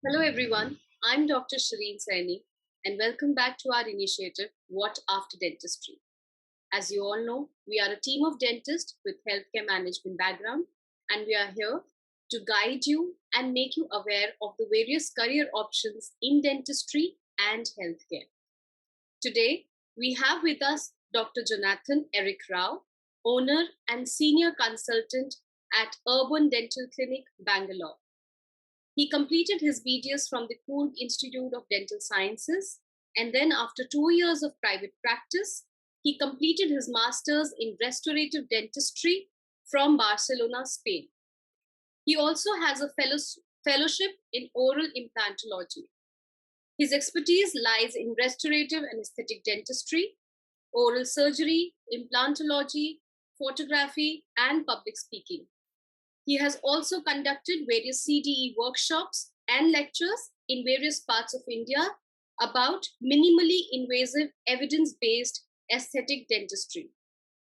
Hello everyone, I'm Dr. Shireen Saini and welcome back to our initiative, What After Dentistry. As you all know, we are a team of dentists with healthcare management background and we are here to guide you and make you aware of the various career options in dentistry and healthcare. Today, we have with us Dr. Jonathan Eric Rao, owner and senior consultant at Urban Dental Clinic, Bangalore. He completed his BDS from the Coorg Institute of Dental Sciences, and then after 2 years of private practice, he completed his master's in restorative dentistry from Barcelona, Spain. He also has a fellowship in oral implantology. His expertise lies in restorative and aesthetic dentistry, oral surgery, implantology, photography, and public speaking. He has also conducted various CDE workshops and lectures in various parts of India about minimally invasive evidence-based aesthetic dentistry.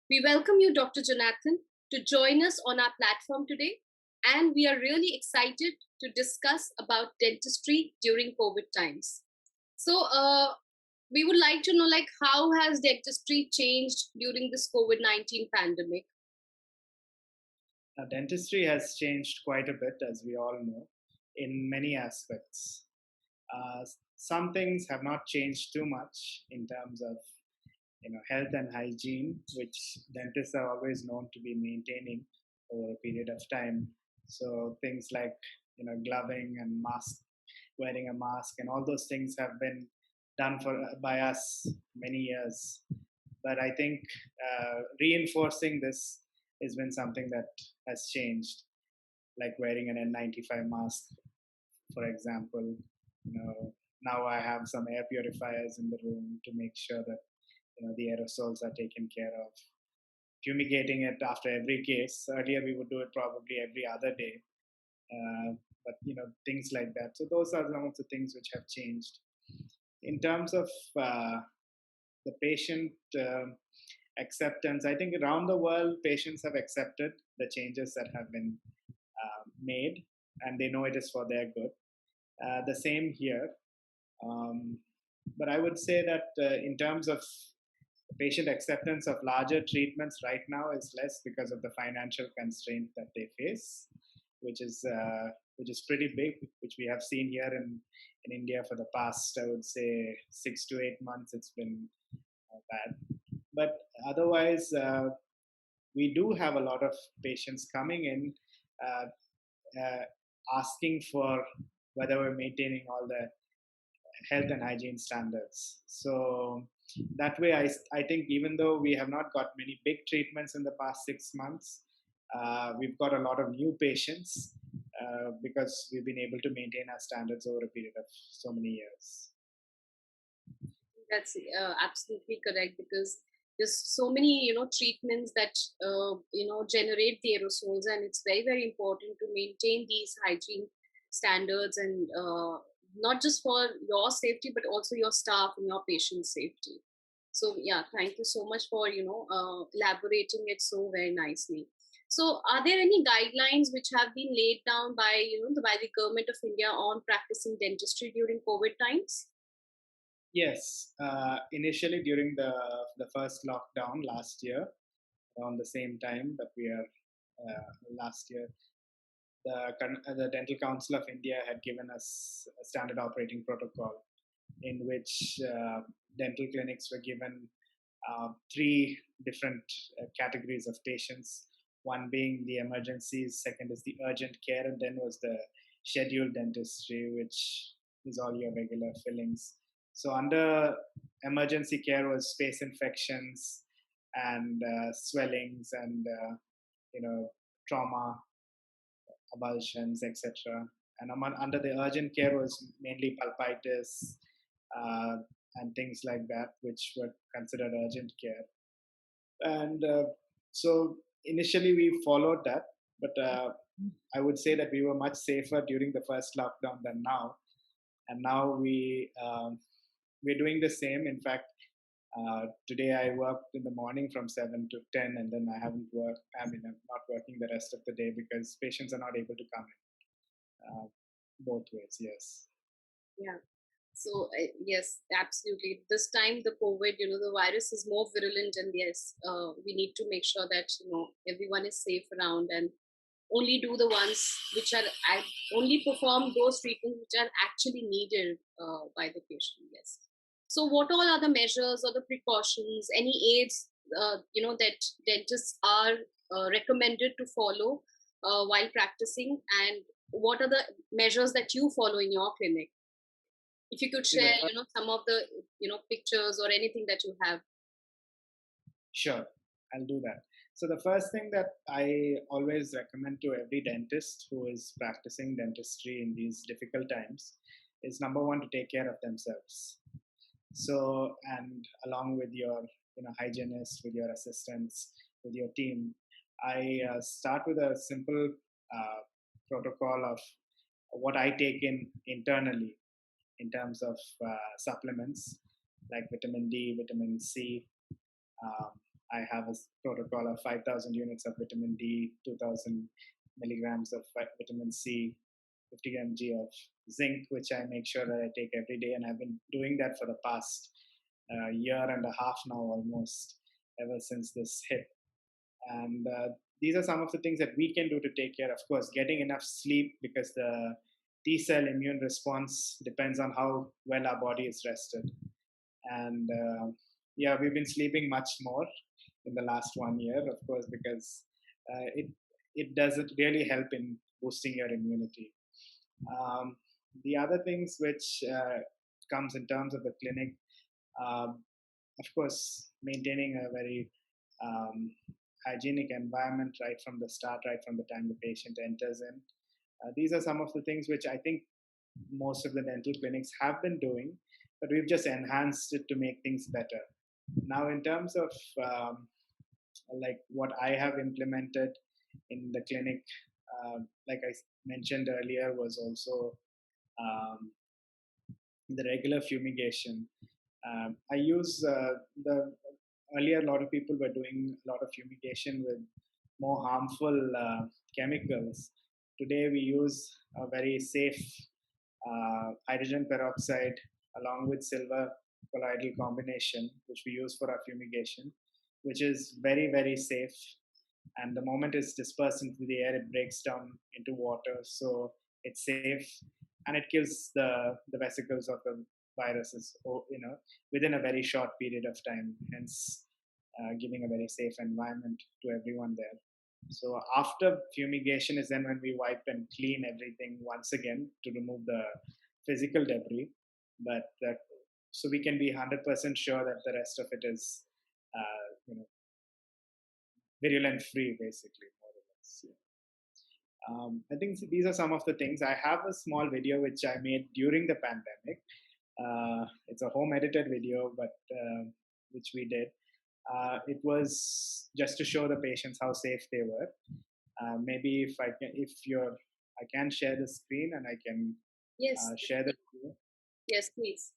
We welcome you, Dr. Jonathan, to join us on our platform today, and we are really excited to discuss about dentistry during COVID times. So, we would like to know, how has dentistry changed during this COVID-19 pandemic? Dentistry has changed quite a bit, as we all know, in many aspects. Some things have not changed too much in terms of health and hygiene, which dentists are always known to be maintaining over a period of time. So things like gloving and mask, wearing a mask, and all those things have been done by us many years. But I think reinforcing this has been something that has changed, like wearing an N95 mask, for example. Now I have some air purifiers in the room to make sure that the aerosols are taken care of. Fumigating it after every case. Earlier we would do it probably every other day, but things like that. So those are some of the things which have changed. In terms of the patient acceptance, I think around the world patients have accepted the changes that have been made, and they know it is for their good. The same here. But I would say that in terms of patient acceptance of larger treatments right now is less because of the financial constraint that they face, which is pretty big, which we have seen here in India for the past, I would say, 6 to 8 months. It's been bad. But otherwise, we do have a lot of patients coming in asking for whether we're maintaining all the health and hygiene standards. So that way, I think even though we have not got many big treatments in the past 6 months, we've got a lot of new patients because we've been able to maintain our standards over a period of so many years. That's absolutely correct, because there's so many treatments that generate the aerosols, and it's very, very important to maintain these hygiene standards, and not just for your safety but also your staff and your patient's safety. So yeah, thank you so much for elaborating it so very nicely. So are there any guidelines which have been laid down by by the government of India on practicing dentistry during COVID times? Yes, initially during the first lockdown last year, around the same time that we are last year, the Dental Council of India had given us a standard operating protocol in which dental clinics were given 3 different categories of patients. One being the emergencies, second is the urgent care, and then was the scheduled dentistry, which is all your regular fillings. So under emergency care was space infections and swellings and trauma, avulsions, etc. And under the urgent care was mainly pulpitis and things like that, which were considered urgent care. And so initially we followed that, but I would say that we were much safer during the first lockdown than now. And now we're doing the same. In fact, today I worked in the morning from 7 to 10, and then I haven't worked. I'm not working the rest of the day because patients are not able to come in. both ways. Yes. Yeah. So yes, absolutely. This time the COVID, the virus is more virulent, and yes, we need to make sure that everyone is safe around, and only do the ones which are only perform those treatments which are actually needed by the patient. Yes. So, what all are the measures or the precautions, any aids, that dentists are recommended to follow while practicing, and what are the measures that you follow in your clinic? If you could See, the share, first, some of the pictures or anything that you have. sure, I'll do that. So the first thing that I always recommend to every dentist who is practicing dentistry in these difficult times is number one, to take care of themselves. So, and along with your hygienist, with your assistants, with your team, I start with a simple protocol of what I take in internally in terms of supplements like vitamin D, vitamin C. Um, I have a protocol of 5,000 units of vitamin D, 2,000 milligrams of vitamin C, 50 mg of zinc, which I make sure that I take every day. And I've been doing that for the past year and a half now, almost, ever since this hit. And these are some of the things that we can do to take care. Of course, getting enough sleep, because the T cell immune response depends on how well our body is rested. And yeah, we've been sleeping much more in the last 1 year, of course, because it doesn't really help in boosting your immunity. Um, the other things which comes in terms of the clinic, um, of course, maintaining a very um, hygienic environment right from the start, right from the time the patient enters in. These are some of the things which I think most of the dental clinics have been doing, but we've just enhanced it to make things better. Now, in terms of like what I have implemented in the clinic, like I mentioned earlier, was also um, the regular fumigation. I use the earlier, a lot of people were doing a lot of fumigation with more harmful chemicals. Today, we use a very safe hydrogen peroxide along with silver colloidal combination, which we use for our fumigation, which is very, very safe. And the moment it's dispersed into the air, it breaks down into water. So it's safe, and it kills the vesicles of the viruses, within a very short period of time, hence giving a very safe environment to everyone there. So after fumigation is then when we wipe and clean everything once again to remove the physical debris. But so we can be 100% sure that the rest of it is, virulent free, basically, more or less. Yeah. I think these are some of the things. I have a small video which I made during the pandemic. It's a home edited video, but which we did. It was just to show the patients how safe they were. Maybe I can share the screen and I can Yes. share the video. Yes, please.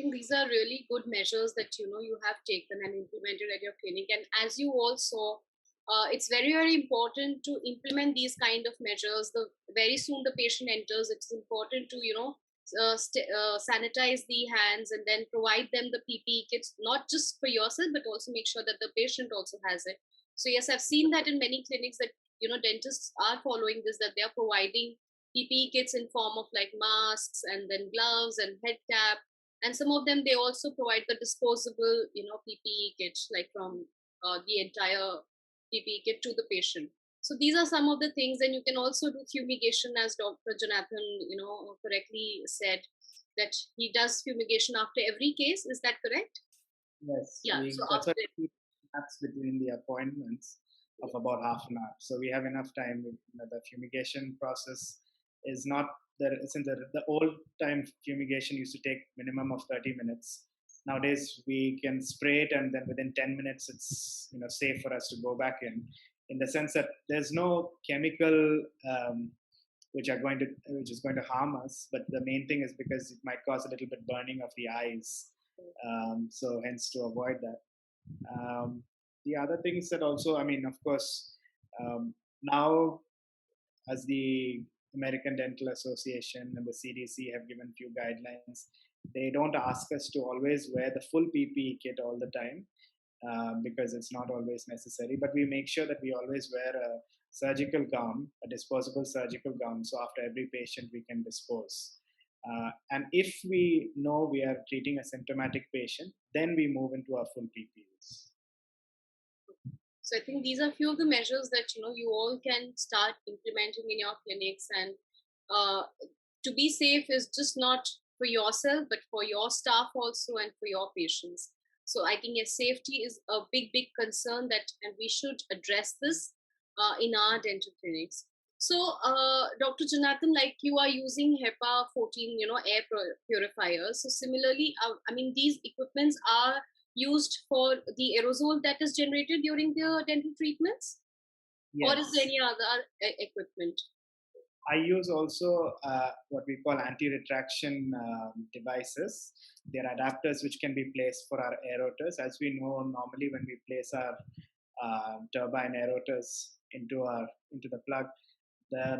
think these are really good measures that you have taken and implemented at your clinic. And as you all saw, it's very, very important to implement these kind of measures. The very soon the patient enters, it's important to sanitize the hands and then provide them the PPE kits, not just for yourself but also make sure that the patient also has it. So yes, I've seen that in many clinics that dentists are following this, that they are providing PPE kits in form of like masks and then gloves and head cap, and some of them they also provide the disposable PPE kits like from the entire PPE kit to the patient. So these are some of the things. And you can also do fumigation, as Dr. Jonathan correctly said, that he does fumigation after every case. Is that correct? Yes, Yeah. So that's after what we keep gaps between the appointments of about half an hour. So we have enough time. The fumigation process is not there. Since the old time fumigation used to take minimum of 30 minutes. Nowadays we can spray it and then within 10 minutes it's safe for us to go back in the sense that there's no chemical which is going to harm us. But the main thing is because it might cause a little bit burning of the eyes. So hence to avoid that. The other things that also, of course, now as the American Dental Association and the CDC have given few guidelines, they don't ask us to always wear the full PPE kit all the time because it's not always necessary. But we make sure that we always wear a surgical gown, a disposable surgical gown. So after every patient, we can dispose. And if we know we are treating a symptomatic patient, then we move into our full PPEs. So I think these are a few of the measures that you all can start implementing in your clinics. And to be safe is just not for yourself, but for your staff also and for your patients. So I think yes, safety is a big, big concern and we should address this in our dental clinics. So, Dr. Jonathan, like you are using HEPA 14, air purifiers. So similarly, these equipments are used for the aerosol that is generated during the dental treatments? Yes. Or is there any other equipment? I use also what we call anti-retraction devices. They're adapters which can be placed for our aerotors. As we know, normally when we place our turbine aerotors into the plug,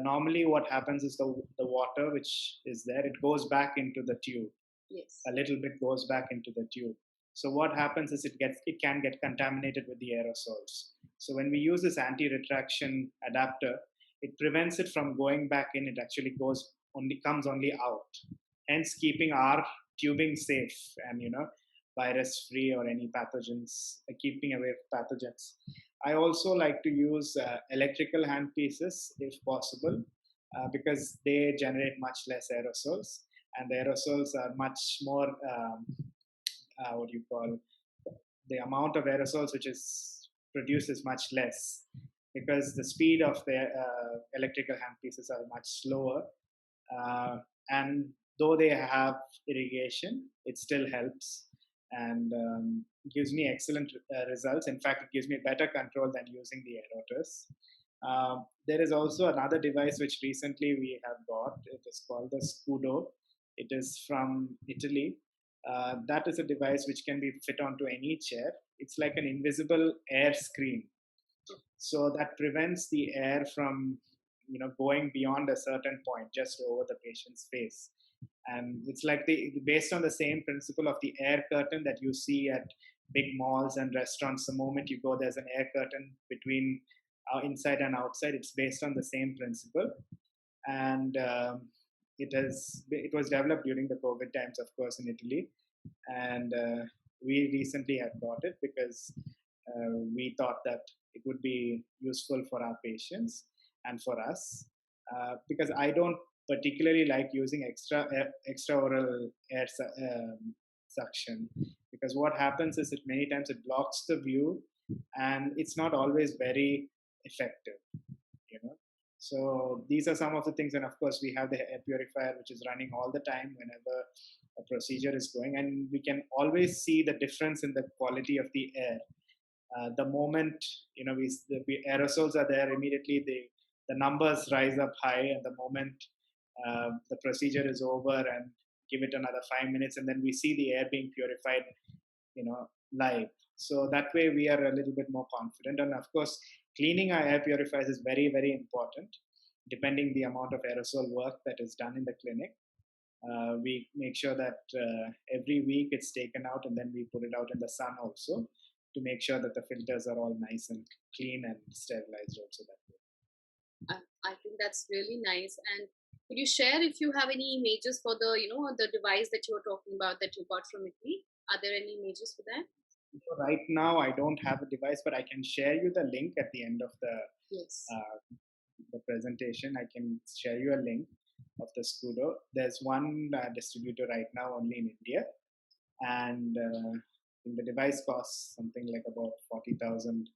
normally what happens is the water which is there, it goes back into the tube. Yes. A little bit goes back into the tube. So what happens is it can get contaminated with the aerosols. So when we use this anti-retraction adapter, it prevents it from going back in. It actually comes only out, hence keeping our tubing safe and virus free or any pathogens, keeping away pathogens. I also like to use electrical handpieces if possible because they generate much less aerosols, and the aerosols are much more the amount of aerosols which is produced is much less because the speed of the electrical handpieces are much slower, and though they have irrigation, it still helps and gives me excellent results. In fact, it gives me better control than using the aerotors. There is also another device which recently we have got. It is called the Scudo. It is from Italy. That is a device which can be fit onto any chair. It's like an invisible air screen. So that prevents the air from going beyond a certain point just over the patient's face. And it's like based on the same principle of the air curtain that you see at big malls and restaurants. The moment you go, there's an air curtain between inside and outside. It's based on the same principle. And it was developed during the COVID times, of course, in Italy. And we recently had bought it because we thought that it would be useful for our patients and for us. Because I don't particularly like using extraoral air suction, because what happens is that many times it blocks the view and it's not always very effective. So these are some of the things. And of course we have the air purifier which is running all the time whenever a procedure is going, and we can always see the difference in the quality of the air. The moment the aerosols are there, immediately the numbers rise up high, and the moment the procedure is over and give it another 5 minutes, and then we see the air being purified, live. So that way we are a little bit more confident. And of course, cleaning our air purifiers is very, very important. Depending the amount of aerosol work that is done in the clinic, we make sure that every week it's taken out, and then we put it out in the sun also to make sure that the filters are all nice and clean and sterilized also that way. I think that's really nice. And could you share if you have any images for the the device that you were talking about that you got from Italy? Are there any images for that? So right now I don't have a device, but I can share you the link at the end of Yes. the presentation. I can share you a link of the Scudo. There's one distributor right now only in India, and the device costs something like about 40,000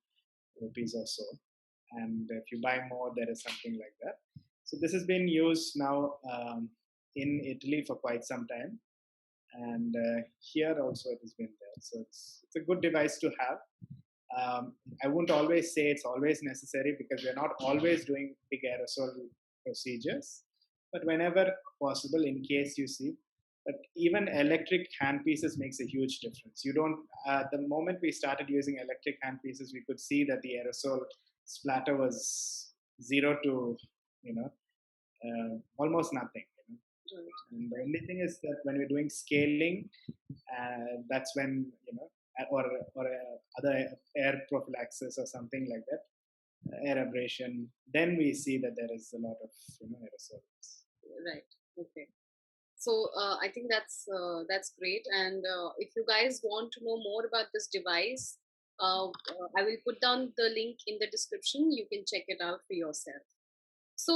rupees or so. And if you buy more, there is something like that. So this has been used now in Italy for quite some time, and here also it has been there. So it's a good device to have. I won't always say it's always necessary, because we're not always doing big aerosol procedures, but whenever possible, in case you see. But even electric handpieces makes a huge difference. You don't. The moment we started using electric handpieces, we could see that the aerosol splatter was zero to almost nothing. And the only thing is that when we're doing scaling, that's when or other air prophylaxis or something like that, air abrasion, then we see that there is a lot of aerosols. Right. Okay. So I think that's great. And if you guys want to know more about this device, I will put down the link in the description. You can check it out for yourself. So,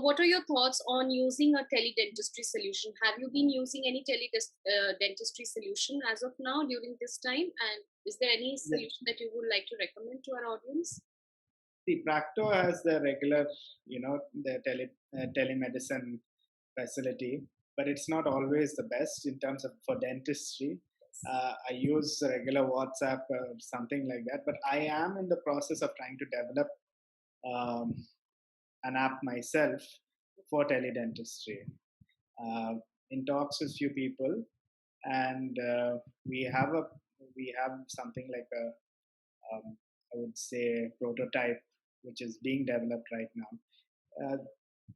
what are your thoughts on using a tele dentistry solution? Have you been using any tele dentistry solution as of now during this time? And is there any solution that you would like to recommend to our audience? The Practo has the regular, the telemedicine facility, but it's not always the best in terms of for dentistry. I use regular WhatsApp or something like that, but I am in the process of trying to develop an app myself for teledentistry. In talks with few people, and we have something like a I would say prototype which is being developed right now.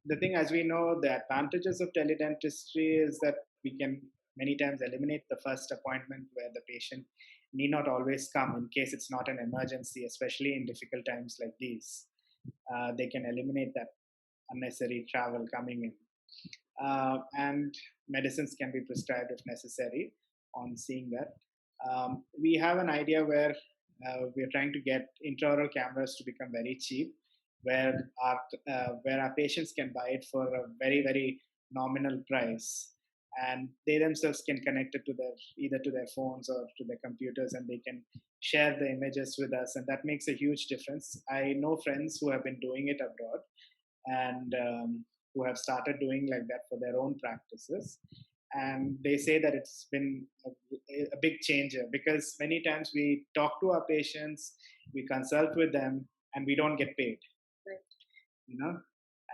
The thing, as we know, the advantages of teledentistry is that we can many times eliminate the first appointment, where the patient need not always come in case it's not an emergency, especially in difficult times like these. They can eliminate that unnecessary travel coming in. And medicines can be prescribed if necessary on seeing that. We have an idea where we're trying to get intraoral cameras to become very cheap, where our patients can buy it for a very, very nominal price, and they themselves can connect it to either to their phones or to their computers, and they can share the images with us, and that makes a huge difference. I know friends who have been doing it abroad, and who have started doing like that for their own practices, and they say that it's been a big changer, because many times we talk to our patients, we consult with them, and we don't get paid. Right.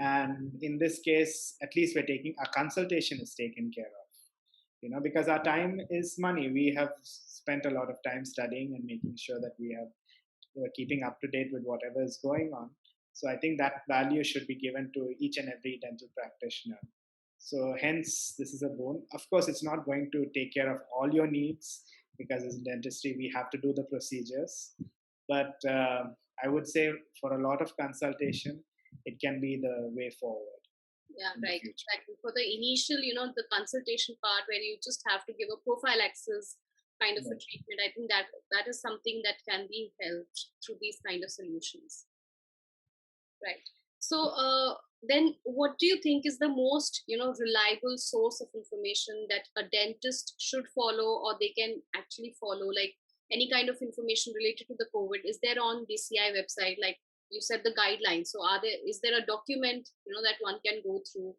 And in this case, at least our consultation is taken care of, because our time is money. We have spent a lot of time studying and making sure that we're keeping up to date with whatever is going on. So I think that value should be given to each and every dental practitioner. So hence, this is a boon. Of course, it's not going to take care of all your needs, because as in dentistry, we have to do the procedures. But I would say for a lot of consultation, it can be the way forward. Yeah, right. Exactly. For the initial, the consultation part where you just have to give a prophylaxis kind of a treatment, I think that is something that can be helped through these kind of solutions. Right. So then what do you think is the most, reliable source of information that a dentist should follow, or they can actually follow, like any kind of information related to the COVID? Is there on DCI website, like you said, the guidelines? So is there a document, that one can go through?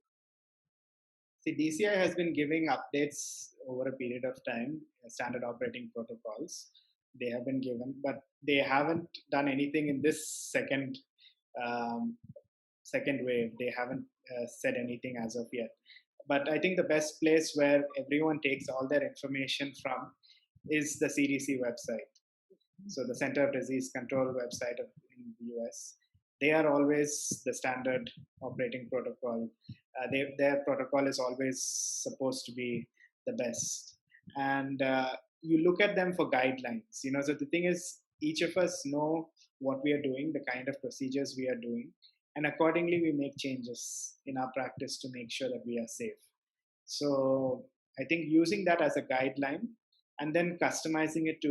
See, DCI has been giving updates over a period of time, standard operating protocols. They have been given, but they haven't done anything in this second wave. They haven't said anything as of yet. But I think the best place where everyone takes all their information from is the CDC website. So the Center of Disease Control website in the US. They are always the standard operating protocol. Their protocol is always supposed to be the best. And you look at them for guidelines. So the thing is, each of us know what we are doing, the kind of procedures we are doing, and accordingly we make changes in our practice to make sure that we are safe. So I think using that as a guideline and then customizing it to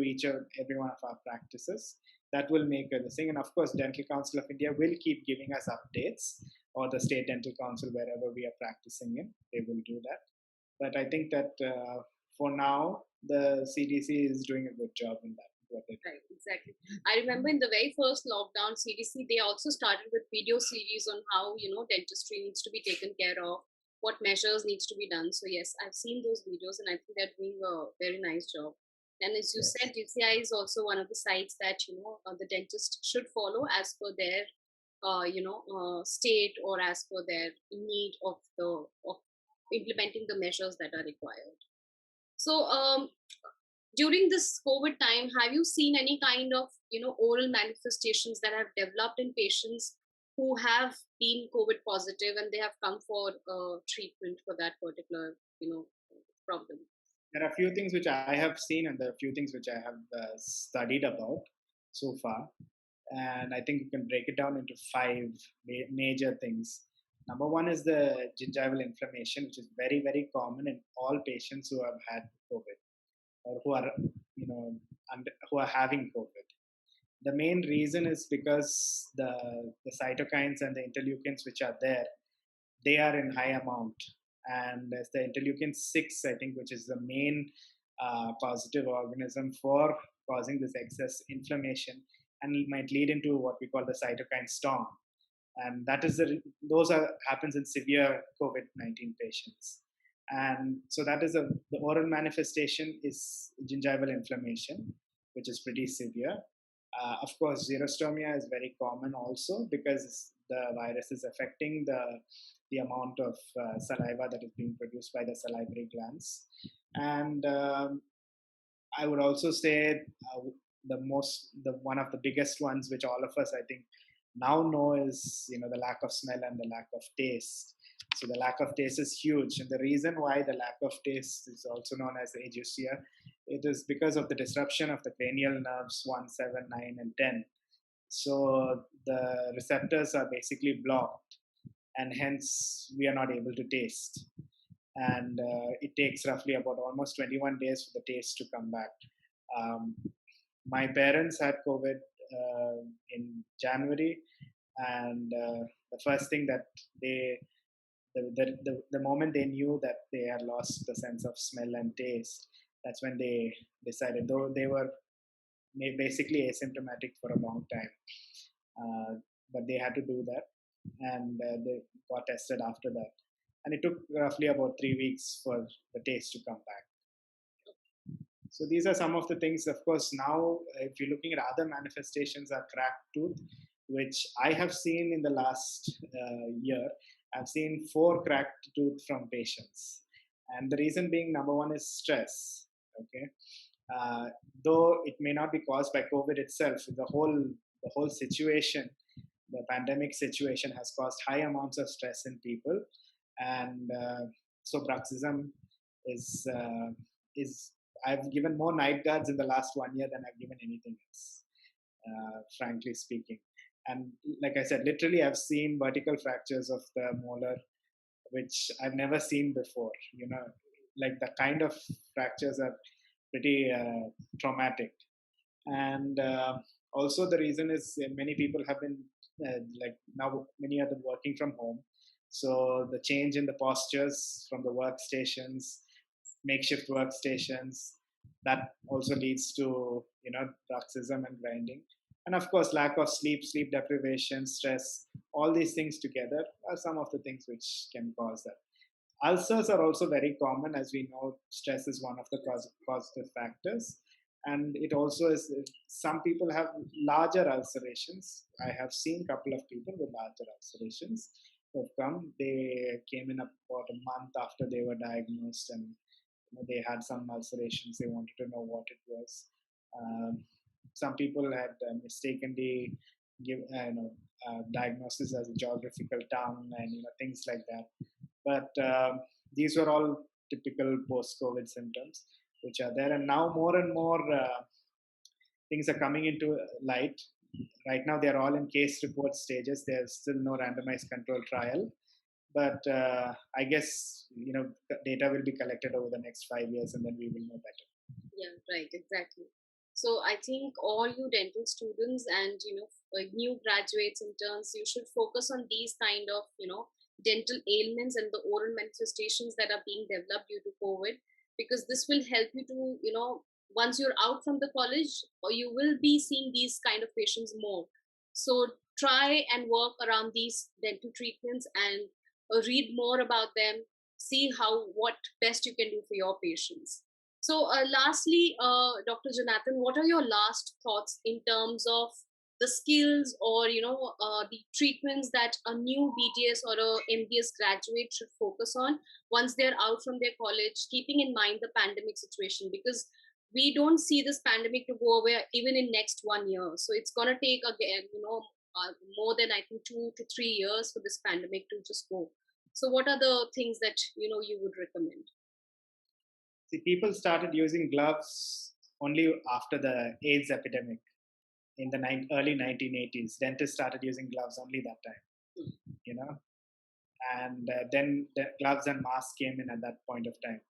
every one of our practices, that will make the thing. And of course, Dental Council of India will keep giving us updates, or the State Dental Council, wherever we are practicing in, they will do that. But I think that for now, the CDC is doing a good job in that. Right, exactly. I remember in the very first lockdown, CDC, they also started with video series on how, dentistry needs to be taken care of, what measures needs to be done. So yes, I've seen those videos and I think they're doing a very nice job. And as you said, GCI is also one of the sites that, the dentist should follow as per their, state, or as per their need of implementing the measures that are required. So, during this COVID time, have you seen any kind of, oral manifestations that have developed in patients who have been COVID positive and they have come for treatment for that particular, problem? There are a few things which I have seen, and there are a few things which I have studied about so far. And I think you can break it down into 5 major things. Number one is the gingival inflammation, which is very, very common in all patients who have had COVID, or who are, who are having COVID. The main reason is because the cytokines and the interleukins which are there, they are in high amount. And as the interleukin 6, I think, which is the main positive organism for causing this excess inflammation, and it might lead into what we call the cytokine storm. And that is happens in severe COVID-19 patients. And so that is the oral manifestation is gingival inflammation, which is pretty severe. Of course, xerostomia is very common also, because the virus is affecting the amount of saliva that is being produced by the salivary glands. And I would also say one of the biggest ones, which all of us, I think, now know, is the lack of smell and the lack of taste. So the lack of taste is huge, and the reason why the lack of taste is also known as ageusia, it is because of the disruption of the cranial nerves 1, 7, 9, and 10. So the receptors are basically blocked, and hence we are not able to taste. And it takes roughly about almost 21 days for the taste to come back. My parents had COVID in January, and the first thing that the moment they knew that they had lost the sense of smell and taste, that's when they decided, though they were basically asymptomatic for a long time, but they had to do that, and they got tested after that. And it took roughly about 3 weeks for the taste to come back. So these are some of the things. Of course, now if you're looking at other manifestations, are cracked tooth, which I have seen in the last year. I've seen 4 cracked tooth from patients, and the reason being, number one is stress. Okay, though it may not be caused by COVID itself, the whole situation, the pandemic situation, has caused high amounts of stress in people, and so bruxism is I've given more night guards in the last 1 year than I've given anything else, frankly speaking. And like I said, literally, I've seen vertical fractures of the molar, which I've never seen before. Like the kind of fractures are pretty traumatic. And also the reason is many people have been now many are working from home. So the change in the postures from the workstations, makeshift workstations, that also leads to bruxism and grinding. And of course, lack of sleep deprivation, stress, all these things together are some of the things which can cause that. Ulcers are also very common. As we know, stress is one of the causative factors. And it also is, some people have larger ulcerations. I have seen a couple of people with larger ulcerations. have come. They came in about a month after they were diagnosed, and they had some ulcerations. They wanted to know what it was. Um, some people had mistakenly give diagnosis as a geographical tongue and things like that. But these were all typical post-COVID symptoms which are there, and now more and more things are coming into light. Right now, they're all in case report stages. There's still no randomized control trial, but I guess data will be collected over the next 5 years, and then we will know better. Yeah, right, exactly. So I think all you dental students and new graduates, interns, you should focus on these kind of dental ailments and the oral manifestations that are being developed due to COVID, because this will help you to once you're out from the college, or you will be seeing these kind of patients more. So try and work around these dental treatments and read more about them. See what best you can do for your patients. So, lastly, Dr. Jonathan, what are your last thoughts in terms of the skills or the treatments that a new BDS or a MDS graduate should focus on once they're out from their college, keeping in mind the pandemic situation? Because we don't see this pandemic to go away even in next 1 year. So it's gonna take again, more than I think 2 to 3 years for this pandemic to just go. So, what are the things that you would recommend? See, people started using gloves only after the AIDS epidemic in the early 1980s. Dentists started using gloves only that time, and then the gloves and masks came in at that point of time.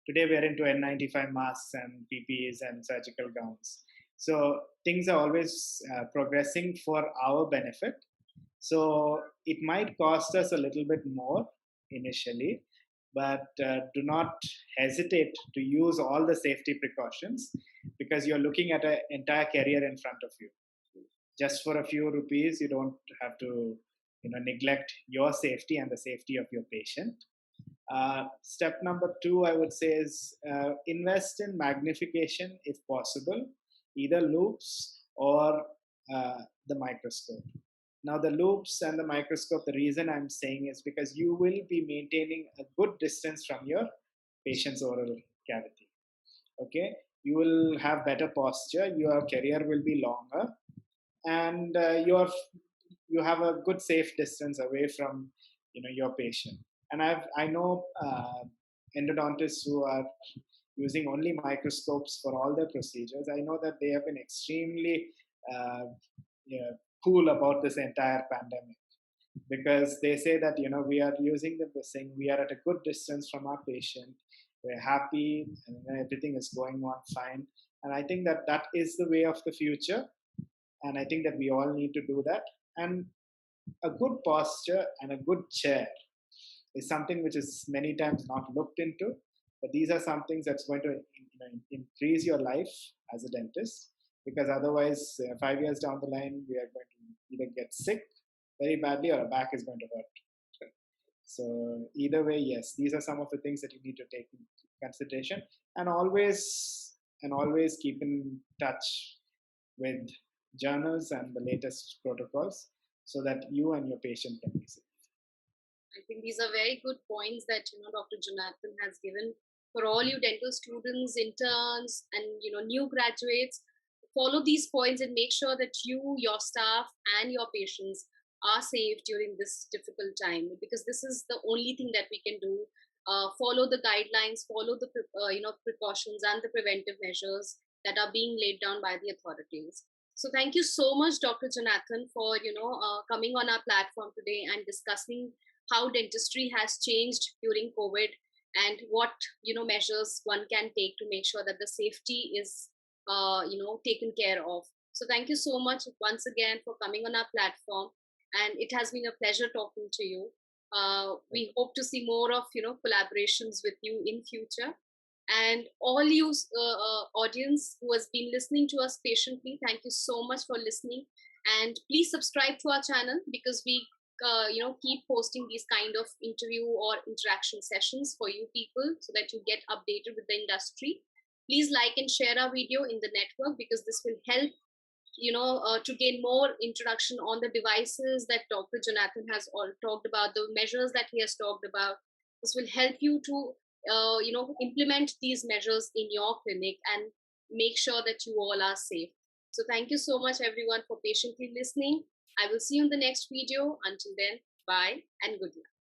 Today we are into N95 masks and PPEs and surgical gowns. So things are always progressing for our benefit. So it might cost us a little bit more initially, but do not hesitate to use all the safety precautions, because you're looking at an entire career in front of you. Just for a few rupees, you don't have to neglect your safety and the safety of your patient. Step number 2, I would say, is invest in magnification if possible, either loops or the microscope. Now, the loops and the microscope, the reason I'm saying is because you will be maintaining a good distance from your patient's oral cavity. Okay, you will have better posture, your career will be longer, and you have a good safe distance away from your patient. And I know endodontists who are using only microscopes for all their procedures. I know that they have been extremely cool about this entire pandemic, because they say that we are using the thing, we are at a good distance from our patient, we're happy, and everything is going on fine. And I think that that is the way of the future, and I think that we all need to do that. And a good posture and a good chair is something which is many times not looked into, but these are some things that's going to increase your life as a dentist, because otherwise 5 years down the line we are going to either get sick very badly or our back is going to hurt. So either way, yes, these are some of the things that you need to take into consideration, and always keep in touch with journals and the latest protocols so that you and your patient can be safe. I think these are very good points that Dr. Jonathan has given for all you dental students, interns, and new graduates. Follow these points and make sure that you, your staff, and your patients are safe during this difficult time, because this is the only thing that we can do. Follow the guidelines, follow the precautions and the preventive measures that are being laid down by the authorities. So thank you so much, Dr. Jonathan, for coming on our platform today and discussing how dentistry has changed during COVID and what measures one can take to make sure that the safety is taken care of. So thank you so much once again for coming on our platform, and it has been a pleasure talking to you. We hope to see more of collaborations with you in future. And all you audience who has been listening to us patiently, thank you so much for listening. And please subscribe to our channel, because we keep posting these kind of interview or interaction sessions for you people, so that you get updated with the industry. Please like and share our video in the network, because this will help to gain more introduction on the devices that Dr. Jonathan has all talked about, the measures that he has talked about. This will help you to, implement these measures in your clinic and make sure that you all are safe. So thank you so much, everyone, for patiently listening. I will see you in the next video. Until then, bye and good luck.